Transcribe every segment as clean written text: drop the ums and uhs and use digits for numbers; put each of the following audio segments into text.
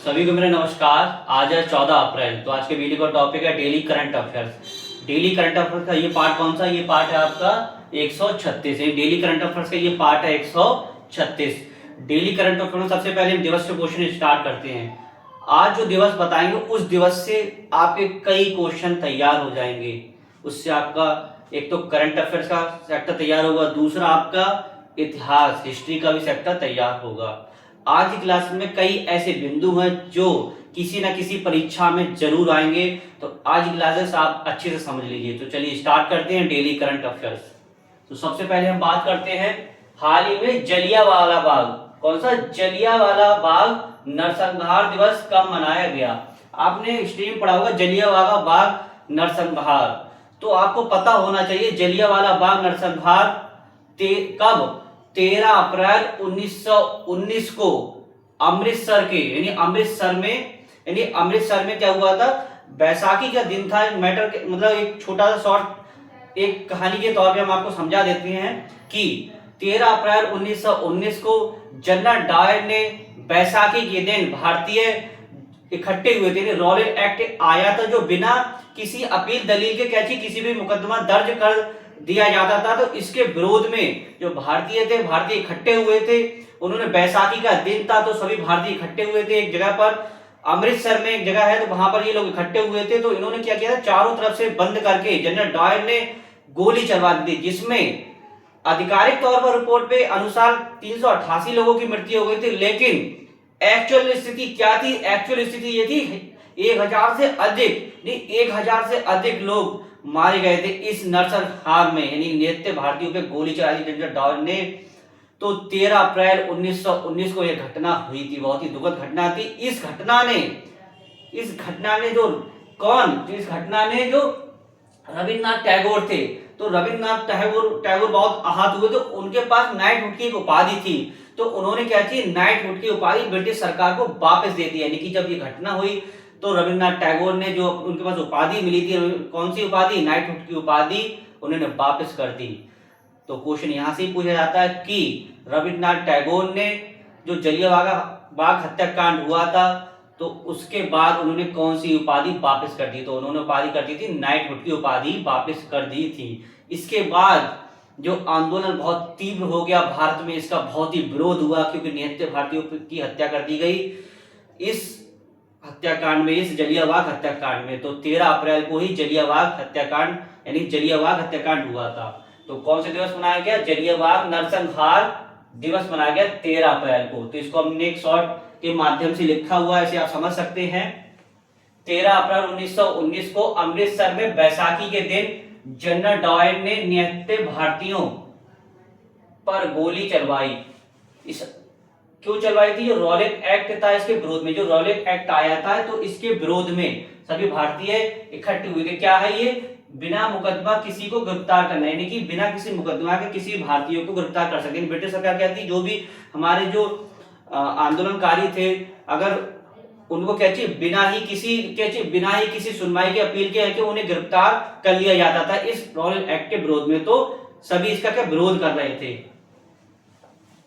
सभी को मेरा नमस्कार। आज है 14 अप्रैल। तो आज के वीडियो का टॉपिक है daily current affairs. Daily current affairs का ये पार्ट कौन सा? ये पार्ट है आपका 136। डेली करंट अफेयर्स का ये पार्ट है 136। डेली करंट अफेयर्स में सबसे पहले हम दिवस से क्वेश्चन स्टार्ट करते हैं। आज जो दिवस बताएंगे उस दिवस से आपके कई क्वेश्चन तैयार हो जाएंगे। उससे आपका एक तो करंट अफेयर्स का सेक्टर तैयार होगा, दूसरा आपका इतिहास हिस्ट्री का भी सेक्टर तैयार होगा। आज की क्लास में कई ऐसे बिंदु हैं जो किसी ना किसी परीक्षा में जरूर आएंगे, तो आज की क्लासेस आप अच्छे से समझ लीजिए। तो चलिए स्टार्ट करते हैं डेली करंट अफेयर्स। तो सबसे पहले हम बात करते हैं हाल ही में जलियांवाला बाग। कौन सा? जलियांवाला बाग नरसंहार दिवस कब मनाया गया? आपने हिस्ट्री में पढ़ा होगा जलियांवाला बाग नरसंहार, तो आपको पता होना चाहिए जलियांवाला बाग नरसंहार कब? 13 अप्रैल 1919 को अमृतसर के यानी अमृतसर में क्या हुआ था? बैसाखी का दिन था। मैटर मतलब एक छोटा सा शॉर्ट एक कहानी के तौर पे हम आपको समझा देते हैं कि 13 अप्रैल 1919 को जनरल डायर ने बैसाखी के दिन भारतीय इकट्ठे हुए थे। रॉयल एक्ट आया था जो बिना किसी अपील दलील के कैसी किसी भी मुकदमा दर्ज कर दिया जाता था। तो इसके विरोध में जो भारतीय इकट्ठे हुए थे। उन्होंने बैसाखी का दिन था तो सभी भारतीय इकट्ठे हुए थे एक जगह पर। अमृतसर में एक जगह है तो वहां पर ये लोग इकट्ठे हुए थे। तो इन्होंने क्या किया था? चारों तरफ से बंद करके जनरल डायर ने गोली चलवा दी थी, जिसमें आधिकारिक तौर पर रिपोर्ट पे अनुसार 388 लोगों की मृत्यु हो गई थी। लेकिन एक्चुअल स्थिति क्या थी? एक्चुअल स्थिति ये थी 1000 से अधिक लोग मारे गए थे इस नरसंहार में, यानी निहत्थे भारतीयों पे गोली चलाई थी जनरल डायर ने। तो 13 अप्रैल 1919 को यह घटना हुई थी। बहुत ही दुखद घटना थी। इस घटना ने जो रविन्द्रनाथ टैगोर थे, तो रविन्द्रनाथ टैगोर बहुत आहत हुए। तो उनके पास नाइटहुड की एक उपाधि थी। तो उन्होंने क्या की? नाइटहुड की उपाधि ब्रिटिश सरकार को वापस दे दी। यानी कि जब ये घटना हुई तो रविन्द्रनाथ टैगोर ने जो उनके पास उपाधि मिली थी, कौन सी उपाधि? नाइटहुड की उपाधि उन्होंने वापस कर दी। तो क्वेश्चन यहां से पूछा जाता है कि रविन्द्रनाथ टैगोर ने जो जलियांवाला बाग हत्याकांड हुआ था तो उसके बाद उन्होंने कौन सी उपाधि वापस कर दी? तो उन्होंने उपाधि कर दी थी नाइटहुड की उपाधि वापस कर दी थी। इसके बाद जो आंदोलन बहुत तीव्र हो गया भारत में, इसका बहुत ही विरोध हुआ क्योंकि निहत्थे भारतीयों की हत्या कर दी गई इस हत्याकांड में, इस जलियांवाला हत्याकांड में। तो 13 अप्रैल को ही जलियांवाला हत्याकांड यानी जलियांवाला हत्याकांड हुआ था। तो कौन से दिवस मनाया गया? जलियांवाला नरसंहार दिवस मनाया गया 13 अप्रैल को। तो इसको हमने एक शॉर्ट के माध्यम से लिखा हुआ है, ऐसे आप समझ सकते हैं। 13 अप्रैल 1919 को अमृतसर में बैसाखी के दिन जनरल डायर ने निहत्थे भारतीयों पर गोली चलवाई। क्यों चलवाई थी? जो रॉयल एक्ट था इसके विरोध में, जो रॉयल एक्ट आया था तो इसके विरोध में सभी भारतीय इकट्ठे हुए थे। क्या है ये? बिना मुकदमा किसी को गिरफ्तार करना, यानी कि बिना किसी मुकदमा के किसी भारतीय को गिरफ्तार कर सकते। ब्रिटिश सरकार क्या थी? जो भी हमारे जो आंदोलनकारी थे, अगर उनको क्या चाहिए? बिना ही किसी सुनवाई के अपील के उन्हें गिरफ्तार कर लिया जाता था इस रॉयल एक्ट के विरोध में। तो सभी इसका क्या विरोध कर रहे थे।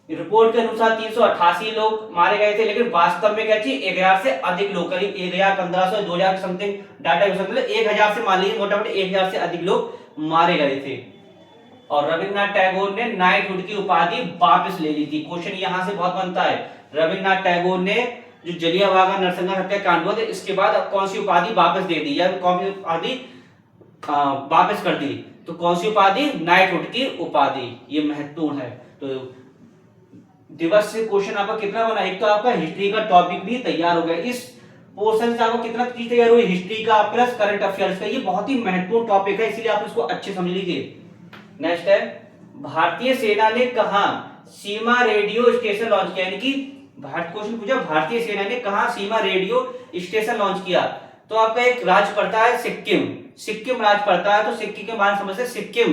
रिपोर्ट के अनुसार 388 लोग मारे गए थे, लेकिन वास्तव में क्या चाहिए? 1000 से अधिक लोग, करीब 1500 2000 के समथिंग डाटा हो सकता है। 1000 से मान लीजिए मोटा मोटी 1000 से अधिक लोग मारे गए थे। और रविन्द्रनाथ टैगोर ने नाइटहुड की उपाधि वापस ले ली थी। क्वेश्चन यहां से बहुत बनता है। रविन्द्रनाथ टैगोर ने जो जलियांवाला नरसंहार हत्याकांड हुआ था इसके बाद कौन सी उपाधि वापस दे दी या कौन सी उपाधि वापस कर दी? तो कौन सी उपाधि? नाइटहुड की उपाधि। ये महत्वपूर्ण है। तो दिवस से क्वेश्चन आपका कितना बना? एक तो आपका हिस्ट्री का टॉपिक भी तैयार हो गया। इस पोर्शन से आपको कितना चीज तैयार हुई? हिस्ट्री का प्लस करंट अफेयर्स का। ये बहुत ही महत्वपूर्ण टॉपिक है, इसलिए आप इसको अच्छे समझ लीजिए। नेक्स्ट है, भारतीय सेना ने कहां सीमा रेडियो स्टेशन लॉन्च किया? यानी कि क्वेश्चन पूछा भारतीय सेना ने कहां सीमा रेडियो स्टेशन लॉन्च किया? तो आपका एक राज्य पड़ता है सिक्किम राज्य पड़ता है। तो सिक्किम के बारे में समझते हैं। सिक्किम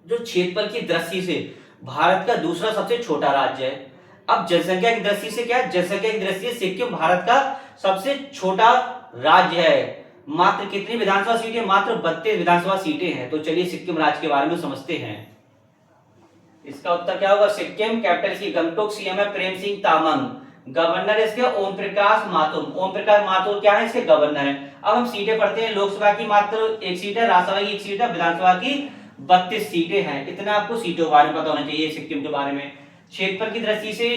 जो क्षेत्रफल की दृष्टि से भारत का दूसरा सबसे छोटा राज्य है। अब जनसंख्या की दृष्टि से क्या है? जनसंख्या की दृष्टि से सिक्किम भारत का सबसे छोटा राज्य है। मात्र कितनी विधानसभा सीटें? मात्र 32 विधानसभा सीटें हैं। तो चलिए सिक्किम राज्य के बारे में समझते हैं। इसका उत्तर क्या होगा? सिक्किम। कैपिटल की गंगटोक। सीएम है प्रेम सिंह तामांग। गवर्नर इसके ओम प्रकाश माथुर। ओम प्रकाश माथुर क्या है, इसके गवर्नर है। अब हम सीटें पढ़ते हैं। लोकसभा की मात्र 1 सीट है, राज्यसभा की 1 सीट है, विधानसभा की 32 सीटें हैं। इतना आपको सीटों के बारे में पता होना चाहिए सिक्किम के बारे में। क्षेत्रफल की दृष्टि से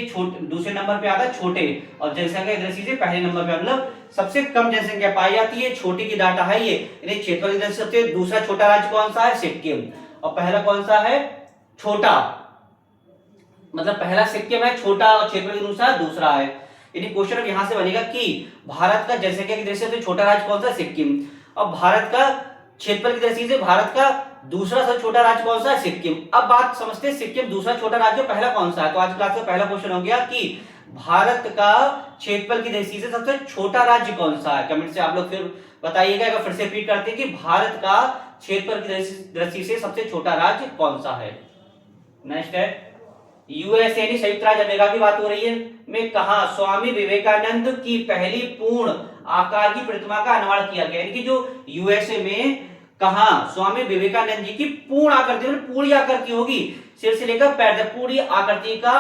दूसरे नंबर पे आता है छोटे, और जनसंख्या की दृष्टि से पहले नंबर पे, मतलब सबसे कम जनसंख्या पाई जाती है, छोटी की डाटा है ये। यानी क्षेत्रफल की दृष्टि से सबसे दूसरा छोटा राज्य कौन सा है, सिक्किम, और पहला कौन सा है, छोटा, मतलब पहला सिक्किम है छोटा, और क्षेत्रफल के अनुसार दूसरा है। यानी क्वेश्चन अब यहां से बनेगा कि भारत का जनसंख्या की दृष्टि से छोटा राज्य कौन सा, सिक्किम। अब भारत का क्षेत्रफल की दृष्टि से भारत का दूसरा सबसे छोटा राज्य कौन सा है, सिक्किम। अब बात समझते हैं सिक्किम दूसरा छोटा राज्य पहला कौन सा है। तो आज क्लास का पहला क्वेश्चन हो गया कि भारत का क्षेत्रफल की दृष्टि से सबसे छोटा राज्य कौन सा है। कमेंट से आप लोग फिर बताइएगा। अगर फिर से रिपीट करते हैं कि भारत का क्षेत्रफल की दृष्टि से सबसे छोटा राज्य कौन सा है। नेक्स्ट है यूएस यानी संयुक्त राज्य अमेरिका की बात हो रही है। में कहा स्वामी विवेकानंद की पहली पूर्ण आकार की प्रतिमा का निर्माण किया गया। यानी कि जो यूएसए में कहा स्वामी विवेकानंद जी की पूर्ण आकृति, पूरी आकृति होगी, सिर से लेकर पैर तक पूरी आकृति का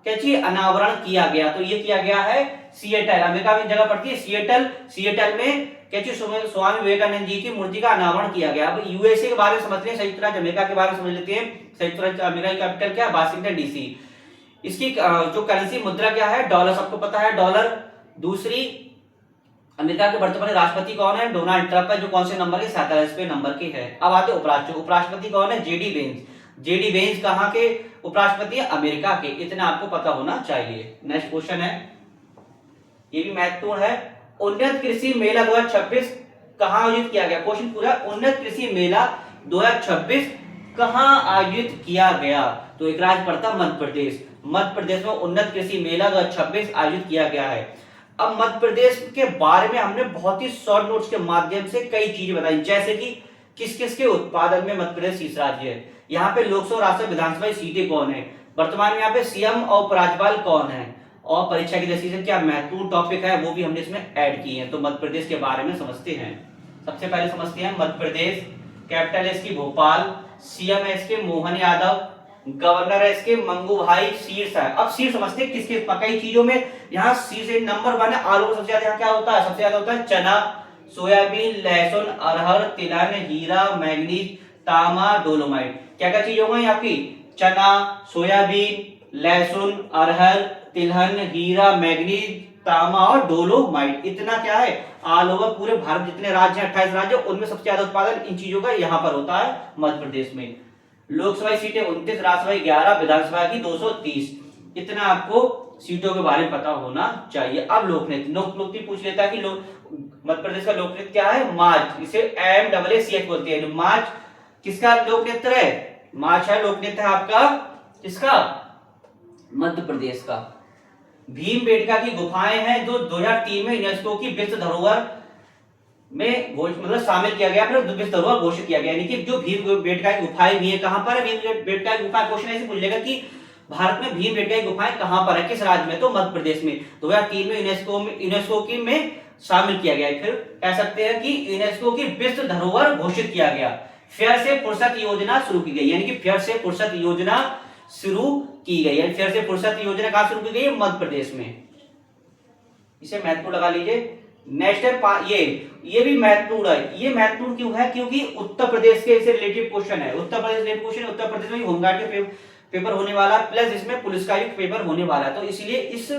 क्या चीज अनावरण किया गया। तो ये किया गया है सिएटल, अमेरिका में जगह पड़ती है सिएटल। सिएटल में क्या चीज स्वामी विवेकानंद जी की मूर्ति का अनावरण किया गया। अब यूएसए के बारे में समझते हैं, संयुक्त राज्य अमेरिका के बारे में समझ लेते हैं। संयुक्त राज्य अमेरिका की कैपिटल क्या है, वाशिंगटन डीसी। इसकी जो करेंसी मुद्रा क्या है, डॉलर, सबको पता है डॉलर। दूसरी, अमेरिका के वर्तमान राष्ट्रपति कौन है, डोनाल्ड ट्रंप है, जो कौन से नंबर के, 47वें नंबर के है। अब आते उपराष्ट्रपति। उपराष्ट्रपति कौन है, जेडी वेंस। जेडी वेंस कहां के उपराष्ट्रपति है, अमेरिका के। इतना आपको पता होना चाहिए। नेक्स्ट क्वेश्चन है, ये भी महत्वपूर्ण है। उन्नत कृषि मेला 2026 कहां आयोजित किया गया। क्वेश्चन पूरा, उन्नत कृषि मेला 2026 कहां आयोजित किया गया। तो एक राज्य पड़ता मध्य प्रदेश। मध्य प्रदेश में उन्नत कृषि मेला 2026 आयोजित किया गया है। अब मध्य प्रदेश के बारे में हमने बहुत ही शॉर्ट नोट्स के माध्यम से कई चीजें बताई, जैसे कि किस किस के उत्पादन में मध्य प्रदेश शीर्ष राज्य है, यहाँ पे लोकसभा राज्यसभा विधानसभा सीटें कौन है, वर्तमान में यहाँ पे सीएम और उपराज्यपाल कौन है, और परीक्षा की दृष्टि से क्या महत्वपूर्ण टॉपिक है वो भी हमने इसमें ऐड किए हैं। तो मध्य प्रदेश के बारे में समझते हैं। सबसे पहले समझते हैं मध्य प्रदेश। कैपिटल है इसकी भोपाल, सीएम है इसके मोहन यादव, गवर्नर है इसके मंगू भाई शीर्ष है। अब शीर्ष समझते हैं किसके, कई चीजों में यहाँ शीर्ष नंबर 1 है। आलू सबसे ज्यादा क्या होता है, सबसे ज्यादा होता है चना, सोयाबीन, लहसुन, अरहर, तिलहन, हीरा, मैग्नीज, तांबा, डोलोमाइट। क्या क्या चीज होंगी आपकी, चना, सोयाबीन, लहसुन, अरहर, तिलहन, हीरा, मैग्नीज, तांबा और डोलोमाइट। इतना क्या है, ऑल ओवर पूरे भारत जितने राज्य हैं 28 राज्य, उनमें सबसे ज्यादा उत्पादन इन चीजों का यहाँ पर होता है मध्य प्रदेश में। लोकसभा सीटें 29, राज्यसभा 11, विधानसभा की 230। इतना आपको सीटों के बारे में पता होना चाहिए। अब लोकनृत्य, लोकनृत्य पूछ लेता है कि मध्य प्रदेश का लोकनृत्य क्या है, मार्च, इसे MAACH बोलते हैं। मार्च किसका लोकनृत्य है, मार्च है लोकनृत्य है आपका किसका, मध्य प्रदेश का। भीमबेटका की गुफाएं हैं जो 2003 में यूनेस्को की विश्व धरोहर में मतलब शामिल किया गया, फिर विश्व धरोहर घोषित किया गया। यानी कि जो भीमबेटका की गुफाएं भी है, कहां पर है भीमबेटका की गुफा, क्वेश्चन ऐसे पूछेगा कि भारत में भीमबेटका की गुफाएं कहां पर है, किस राज्य में, तो मध्य प्रदेश में। 2003 में यूनेस्को की में शामिल किया गया। फिर कह सकते हैं कि यूनेस्को की विश्व धरोहर घोषित किया गया। फिर से फुर्सत योजना शुरू की गई, यानी कि फिर से फुर्सत योजना शुरू की गई है। फिर से फुर्सत योजना कहां शुरू की गई है, मध्य प्रदेश में। इसे महत्वपूर्ण लगा लीजिए। नेक्स्ट है ये भी महत्वपूर्ण है। ये महत्वपूर्ण क्यों है, क्योंकि उत्तर प्रदेश के इसे रिलेटिव क्वेश्चन है। उत्तर प्रदेश रिलेटिव क्वेश्चन, उत्तर प्रदेश में होमगार्ड के पेपर होने वाला, प्लस इसमें पुलिस का भी पेपर होने वाला है। तो इसलिए इस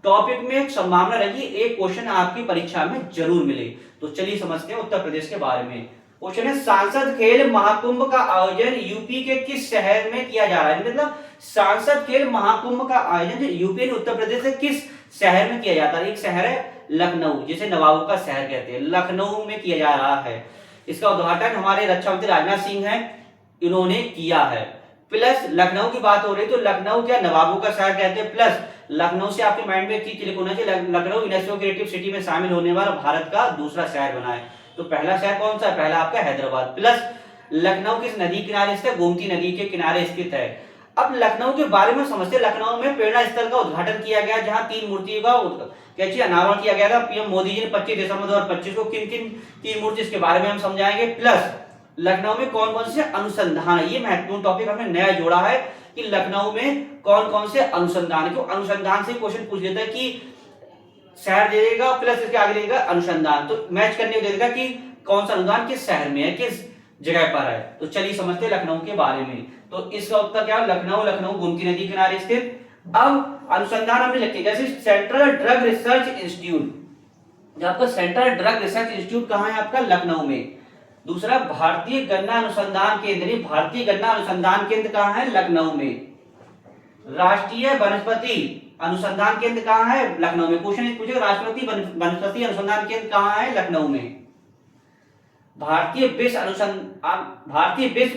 टॉपिक में संभावना रही एक क्वेश्चन आपकी परीक्षा में जरूर मिले। तो चलिए समझते हैं उत्तर प्रदेश के बारे में। क्वेश्चन है, सांसद खेल महाकुंभ का आयोजन यूपी के किस शहर में किया जा रहा है। मतलब सांसद खेल महाकुंभ का आयोजन यूपी और उत्तर प्रदेश के किस शहर में किया जाता है। एक शहर है लखनऊ, जिसे नवाबों का शहर कहते हैं, लखनऊ में किया जा रहा है। इसका उद्घाटन हमारे रक्षा मंत्री राजनाथ सिंह है, इन्होंने किया है। प्लस लखनऊ की बात हो रही तो लखनऊ क्या नवाबों का शहर कहते हैं। प्लस लखनऊ से आपके माइंड में एक चीज क्लिक होना चाहिए, लखनऊ यूनेस्को क्रिएटिव सिटी में शामिल होने वाला भारत का दूसरा शहर बना है। तो पहला शहर कौन सा है, पहला आपका हैदराबाद। प्लस लखनऊ किस नदी किनारे स्थित है, गोमती नदी के किनारे स्थित है। अब लखनऊ के बारे में समझते हैं। लखनऊ में प्रेरणा स्थल का उद्घाटन किया गया, जहां 3 मूर्तियों का अनावरण किया गया था। पीएम मोदी जी ने 25 दिसंबर 2025 को किन किन 3 मूर्ति, इसके बारे में हम समझाएंगे। प्लस लखनऊ में कौन कौन से अनुसंधान है, ये महत्वपूर्ण टॉपिक हमने नया जोड़ा है कि लखनऊ में कौन कौन से अनुसंधान है, तो अनुसंधान से क्वेश्चन पूछ लेता है कि शहर दे देगा प्लस इसके आगे देगा अनुसंधान, तो मैच करने को दे देगा कि कौन सा अनुसंधान किस शहर में है, किस जगह पर है। तो चलिए समझते हैं लखनऊ के बारे में। तो इसका उत्तर क्या है, लखनऊ, लखनऊ गोमती नदी किनारे स्थित। अब अनुसंधान हमने लिखे, जैसे सेंट्रल ड्रग रिसर्च इंस्टीट्यूट, जो आपका सेंट्रल ड्रग रिसर्च इंस्टीट्यूट कहाँ है, आपका लखनऊ में। दूसरा भारतीय गन्ना अनुसंधान केंद्र, भारतीय गन्ना अनुसंधान केंद्र कहाँ है, लखनऊ में। राष्ट्रीय वनस्पति अनुसंधान केंद्र कहाँ है, लखनऊ में। क्वेश्चन पूछे राष्ट्रपति वनस्पति अनुसंधान केंद्र कहाँ है, लखनऊ में। भारतीय विश्व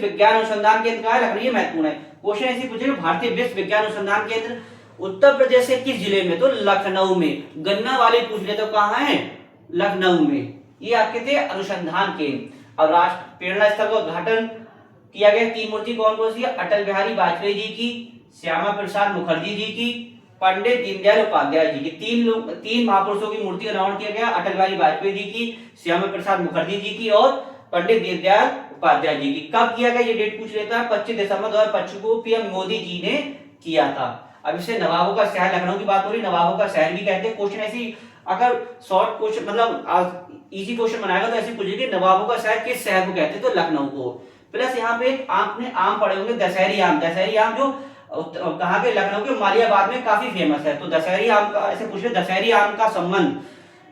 विज्ञान अनुसंधान केंद्र कहाँ है, लखनऊ, ये महत्वपूर्ण है। क्वेश्चन ऐसे पूछेगा भारतीय विश्व विज्ञान अनुसंधान केंद्र उत्तर प्रदेश के किस जिले में, तो लखनऊ में। गन्ना वाले पूछ ले तो कहाँ है, लखनऊ में। ये आपके थे अनुसंधान केंद्र। अब राष्ट्र प्रेरणा स्थल का उद्घाटन किया गया, 3 मूर्ति कौन कौन सी है, अटल बिहारी वाजपेयी जी की, श्यामा प्रसाद मुखर्जी जी की, पंडित दीनदयाल उपाध्याय जी की। 3 महापुरुषों की मूर्ति का अनावरण किया गया, अटल बिहारी वाजपेयी जी की, श्यामा प्रसाद मुखर्जी जी की और पंडित दीनदयाल उपाध्याय जी की। कब किया गया, ये डेट पूछ लेता है, 25 दिसंबर 2025 को पीएम मोदी जी ने किया था। अब इससे नवाबों का शहर, लखनऊ की बात हो रही, नवाबों का शहर भी कहते हैं। क्वेश्चन ऐसी अगर शॉर्ट क्वेश्चन मतलब इजी क्वेश्चन बनाएगा तो ऐसे पूछेगी नवाबों का शहर किस शहर को कहते हैं, तो लखनऊ को। प्लस यहाँ पे आपने आम पढ़े होंगे, दशहरी आम। दशहरी आम जो कहाँ के, लखनऊ के मालियाबाद में काफी फेमस है। तो दशहरी आम का ऐसे पूछ ले, दशहरी आम का संबंध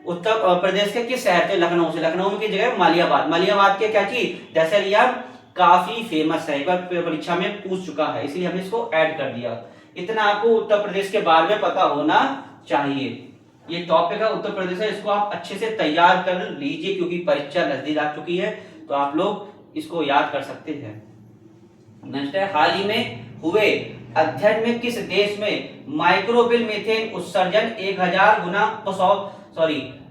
उत्तर प्रदेश के किस शहर से, लखनऊ से। लखनऊ की जगह मालियाबाद, मालियाबाद के क्या चीज, दशहरी आम काफी फेमस है, एक बार परीक्षा में पूछ चुका है, इसलिए हमने इसको ऐड कर दिया। इतना आपको उत्तर प्रदेश के बारे में पता होना चाहिए। ये टॉपिक है उत्तर प्रदेश है, इसको आप अच्छे से तैयार कर लीजिए क्योंकि परीक्षा नजदीक आ चुकी है, तो आप लोग इसको याद कर सकते हैं। नेक्स्ट है, हाल ही में हुए अध्ययन में किस देश में माइक्रोबियल मीथेन उत्सर्जन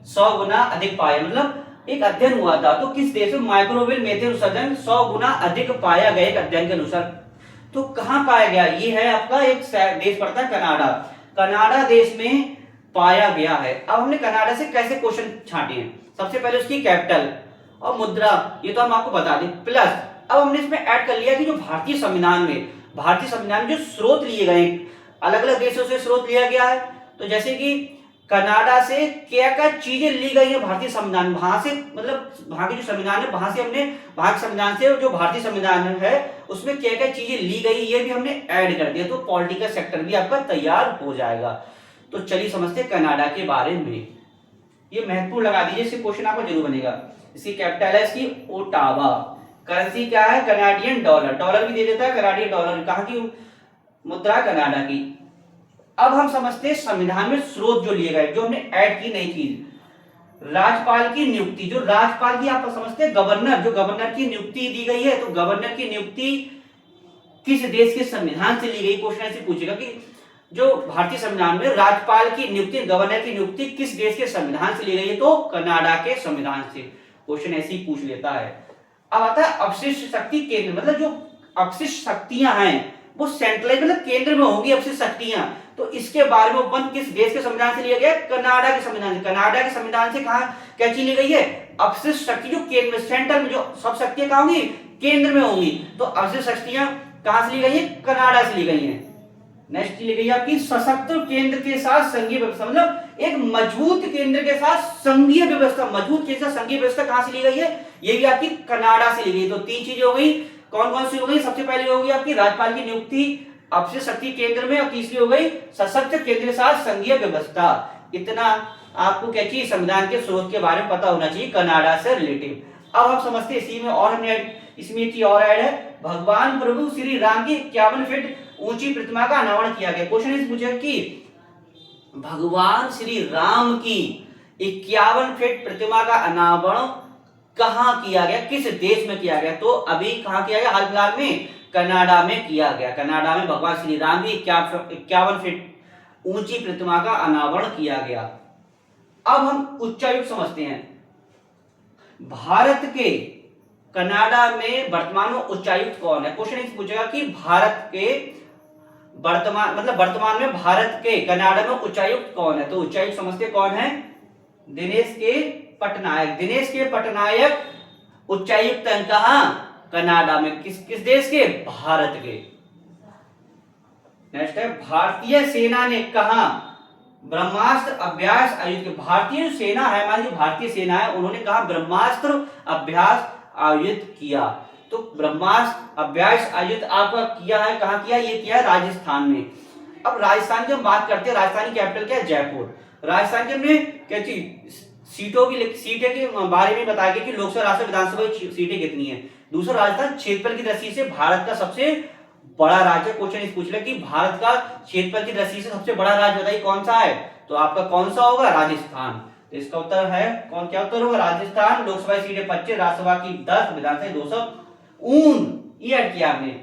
100 गुना अधिक पाया। मतलब एक अध्ययन हुआ था, तो किस देश में माइक्रोबियल मीथेन उत्सर्जन 100 गुना अधिक पाया गया, एक अध्ययन के अनुसार। तो कहां पाया गया, ये है आपका एक देश पड़ता है कनाडा। कनाडा देश में पाया गया है। अब हमने कनाडा से कैसे क्वेश्चन छांटे हैं, सबसे पहले उसकी कैपिटल और मुद्रा, ये तो हम आपको बता दें। प्लस अब हमने इसमें ऐड कर लिया कि जो भारतीय संविधान में जो स्रोत लिए गए, अलग अलग देशों से स्रोत लिया गया है। तो जैसे कि कनाडा से क्या क्या चीजें ली गई है भारतीय संविधान, वहां से मतलब वहां के जो संविधान है वहां से हमने, वहां के संविधान से जो भारतीय संविधान है उसमें क्या क्या चीजें ली गई, ये भी हमने ऐड कर दिया। तो पॉलिटिकल सेक्टर भी आपका तैयार हो जाएगा। तो चलिए समझते हैं कनाडा के बारे में। ये महत्वपूर्ण लगा दीजिए, इससे क्वेश्चन आपका जरूर बनेगा। इसकी कैपिटल है इसकी ओटावा। करेंसी क्या है, कनाडियन डॉलर। डॉलर भी दे देता है, कनाडियन डॉलर। कहाँ की मुद्रा, कनाडा की। अब हम समझते हैं संविधान में स्रोत जो लिए गए, जो हमने ऐड की नई चीज। राज्यपाल की नियुक्ति, जो राज्यपाल की आप समझते हैं गवर्नर, जो गवर्नर की नियुक्ति दी गई है, तो गवर्नर की नियुक्ति किस देश के संविधान से ली गई। क्वेश्चन ऐसे पूछेगा कि जो भारतीय संविधान में राज्यपाल की नियुक्ति, गवर्नर की नियुक्ति किस देश के संविधान से ली गई है, तो कनाडा के संविधान से। क्वेश्चन ऐसे ही पूछ लेता है। अब आता है अपशिष्ट शक्ति केंद्र, मतलब जो अपशिष्ट शक्तियां हैं वो सेंट्रलाइज मतलब केंद्र में होंगी अपशिष्ट शक्तियां, तो इसके बारे में उपबंध किस देश के संविधान से लिया गया, कनाडा के संविधान से। कनाडा के संविधान से कहा क्या चीज ली गई है, अपशिष्ट शक्ति जो केंद्र सेंटर में, जो सब शक्तियां कहां होंगी, केंद्र में होंगी। तो अपशिष्ट शक्तियां कहां से ली गई है, कनाडा से ली गई है। नेक्स्ट ली गई आपकी सशक्त केंद्र के साथ संघीय व्यवस्था, मतलब एक मजबूत केंद्र के साथ संघीय व्यवस्था। मजबूत केंद्र के साथ संघीय व्यवस्था कहां से ली गई है, ये भी आपकी कनाडा से ली गई। तो 3 चीजें हो गई, कौन कौन सी हो गई, सबसे पहले होगी आपकी राज्यपाल की नियुक्ति अपशिष्ट शक्ति केंद्र में, और तीसरी हो गई सशक्त केंद्र के साथ संघीय व्यवस्था। इतना आपको क्या चाहिए, संविधान के स्रोत के बारे में पता होना चाहिए कनाडा से रिलेटिव। अब हम समझते हैं इसी में और हमने इसमें एक चीज और ऐड है, भगवान प्रभु श्री राम की 51 फीट ऊंची प्रतिमा का अनावरण किया गया। क्वेश्चन इस पूछा कि भगवान श्री राम की 51 फीट प्रतिमा का अनावरण कहां किया गया, किस देश में किया गया, तो अभी कहां किया गया, हाल फिलहाल में कनाडा में किया गया। कनाडा में भगवान श्री राम की 51 फीट ऊंची प्रतिमा का अनावरण किया गया। अब हम उच्चायुक्त समझते हैं। भारत के कनाडा में वर्तमान में उच्चायुक्त कौन है। क्वेश्चन इस पूछेगा कि भारत के वर्तमान में भारत के कनाडा में उच्चायुक्त कौन है, तो उच्चायुक्त समझते कौन है, दिनेश के पटनायक। दिनेश के पटनायक उच्चायुक्त हैं कहां, कनाडा में। किस देश के, भारत के। नेक्स्ट है भारतीय सेना ने कहा ब्रह्मास्त्र अभ्यास आयोजित, भारतीय सेना है, हमारी जो भारतीय सेना है उन्होंने कहा ब्रह्मास्त्र अभ्यास आयोजित किया। तो ब्रह्मास्त्र अभ्यास आयोजित आपका किया है, कहाँ किया, ये किया है राजस्थान में। अब राजस्थान की हम बात करते हैं, राजस्थान की कैपिटल क्या है, जयपुर। राजस्थान के हमने क्या चीज सीटों की सीटें के बारे में बताया गया कि लोकसभा राज्यसभा विधानसभा सीटें कितनी है। दूसरा, राजस्थान क्षेत्रफल की दृष्टि से भारत का सबसे बड़ा राज्य। क्वेश्चन इस पूछ ले कि भारत का क्षेत्रफल की दृष्टि से सबसे बड़ा राज्य बताइए कौन सा है, तो आपका कौन सा होगा, राजस्थान। तो इसका उत्तर है कौन, क्या उत्तर होगा, राजस्थान। लोकसभा सीटें 25, राज्यसभा की 10, विधानसभा 200। ये ऐड किया आपने।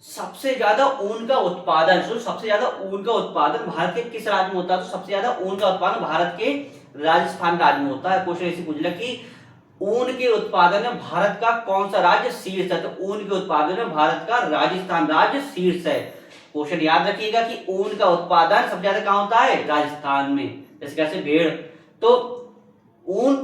सबसे ज्यादा ऊन का उत्पादन, सबसे ज्यादा ऊन का उत्पादन भारत के किस राज्य में होता है, तो सबसे ज्यादा ऊन का उत्पादन भारत के राजस्थान राज्य में होता है। क्वेश्चन ऐसे पूछ लिया कि ऊन के उत्पादन में भारत का कौन सा राज्य शीर्ष है, तो ऊन के उत्पादन में भारत का राजस्थान राज्य शीर्ष है। क्वेश्चन याद रखिएगा कि ऊन का उत्पादन सबसे ज्यादा कहां होता है, राजस्थान में। जैसे कैसे भेड़, तो ऊन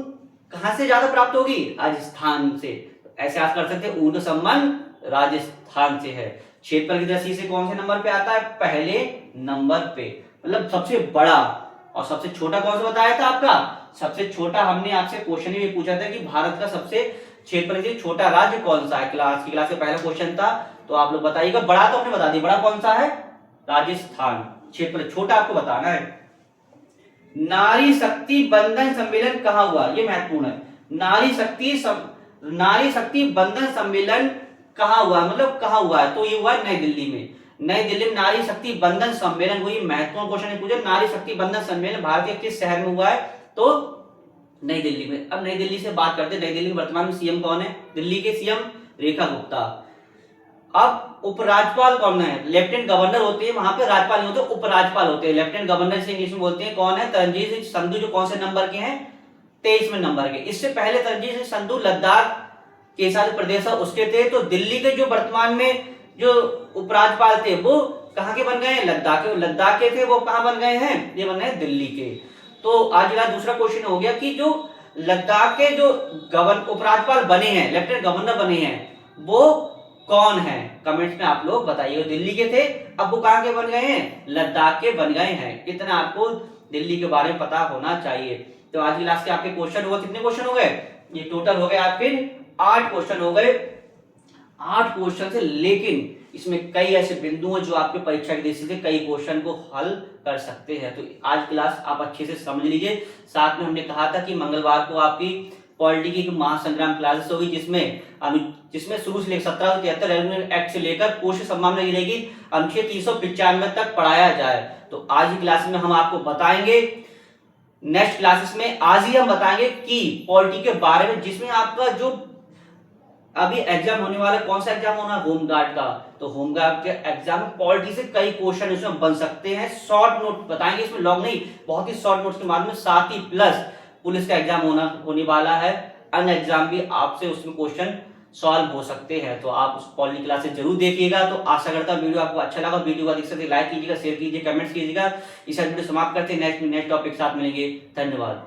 कहां से ज्यादा प्राप्त होगी, राजस्थान से। ऐसे आप कर सकते हैं ऊन का संबंध राजस्थान से है। क्षेत्रफल की दृष्टि से कौन से नंबर पे आता है, पहले नंबर पे, मतलब सबसे बड़ा। और सबसे छोटा कौन सा बताया था आपका, सबसे छोटा हमने आपसे क्वेश्चन में पूछा था कि भारत का सबसे क्षेत्रफल से छोटा राज्य कौन सा है, क्लास का पहला क्वेश्चन था। तो आप लोग बताइएगा, बड़ा तो हमने बता दिया, बड़ा कौन सा है, राजस्थान। क्षेत्रफल छोटा आपको बताना है। नारी शक्ति बंधन सम्मेलन कहां हुआ, ये महत्वपूर्ण है। नारी शक्ति बंधन सम्मेलन कहां हुआ, मतलब कहां हुआ है, तो ये हुआ नई दिल्ली में। नई दिल्ली में नारी शक्ति बंधन सम्मेलन हुई। महत्वपूर्ण क्वेश्चन पूछे, नारी शक्ति बंधन सम्मेलन भारत के किस शहर में हुआ है, तो नई दिल्ली में। अब नई दिल्ली से बात करते हैं, नई दिल्ली में वर्तमान में सीएम कौन है, दिल्ली के सीएम रेखा गुप्ता। अब उपराज्यपाल कौन है, लेफ्टिनेंट गवर्नर होते हैं, वहां पे राज्यपाल नहीं होते, उपराज्यपाल होते हैं। लेफ्टिनेंट गवर्नर से इंग्लिश में बोलते हैं, कौन है, तरनजीत सिंह संधू, जो कौन से नंबर के हैं, 23वें नंबर के। इससे पहले तरनजीत सिंह संधू लद्दाख के साथ प्रदेश उसके थे। तो दिल्ली के जो वर्तमान में जो उपराज्यपाल थे वो कहां के बन गए हैं, लद्दाख के थे, वो कहां बन गए हैं, ये बन गए दिल्ली के। तो आज का दूसरा क्वेश्चन हो गया कि जो लद्दाख के जो उपराज्यपाल बने हैं, लेफ्टिनेंट गवर्नर बने हैं, वो कौन है, कमेंट्स में आप लोग बताइए। दिल्ली के थे, अब वो कहां के बन गए हैं, लद्दाख के बन गए हैं। इतना आपको दिल्ली के बारे में पता होना चाहिए। तो आज की क्लास के आपके क्वेश्चन हो गए, कितने क्वेश्चन हो गए, ये टोटल हो गए आपके 8 क्वेश्चन हो गए। 8 क्वेश्चन से, लेकिन इसमें कई ऐसे बिंदु हैं जो आपके परीक्षा की दृष्टि से कई क्वेश्चन को हल कर सकते हैं। तो आज क्लास आप अच्छे से समझ लीजिए। साथ में हमने कहा था कि मंगलवार को आपकी पॉलिटी की महासंग्राम क्लासेस होगी, जिसमें शुरू से लेकर 1773 रेवेन्यू एक्ट से लेकर पोस्ट संभावना रहेगी, अनुच्छेद 395 तक पढ़ाया जाए। तो आज की क्लास में हम आपको बताएंगे, नेक्स्ट क्लासेस में आज ही हम बताएंगे कि पॉलिटी के बारे में, जिसमें आपका जो अभी एग्जाम होने वाला, कौन सा एग्जाम होना, होमगार्ड का। तो होमगार्ड के एग्जाम में पॉलिटी से कई क्वेश्चन इसमें बन सकते हैं। शॉर्ट नोट बताएंगे, इसमें लॉन्ग नहीं, बहुत ही शॉर्ट नोट्स के माध्यम में। साथ ही प्लस पुलिस का एग्जाम होने वाला है, अन्य एग्जाम भी आपसे उसमें क्वेश्चन सॉल्व हो सकते हैं। तो आप उस पॉलिटी क्लासेस जरूर देखिएगा। तो आशा करता हूं वीडियो आपको अच्छा लगा। वीडियो को अधिक से अधिक लाइक कीजिएगा, शेयर कीजिए, कमेंट्स कीजिएगा। इस वीडियो समाप्त करते हैं, नेक्स्ट टॉपिक के साथ मिलेंगे। धन्यवाद।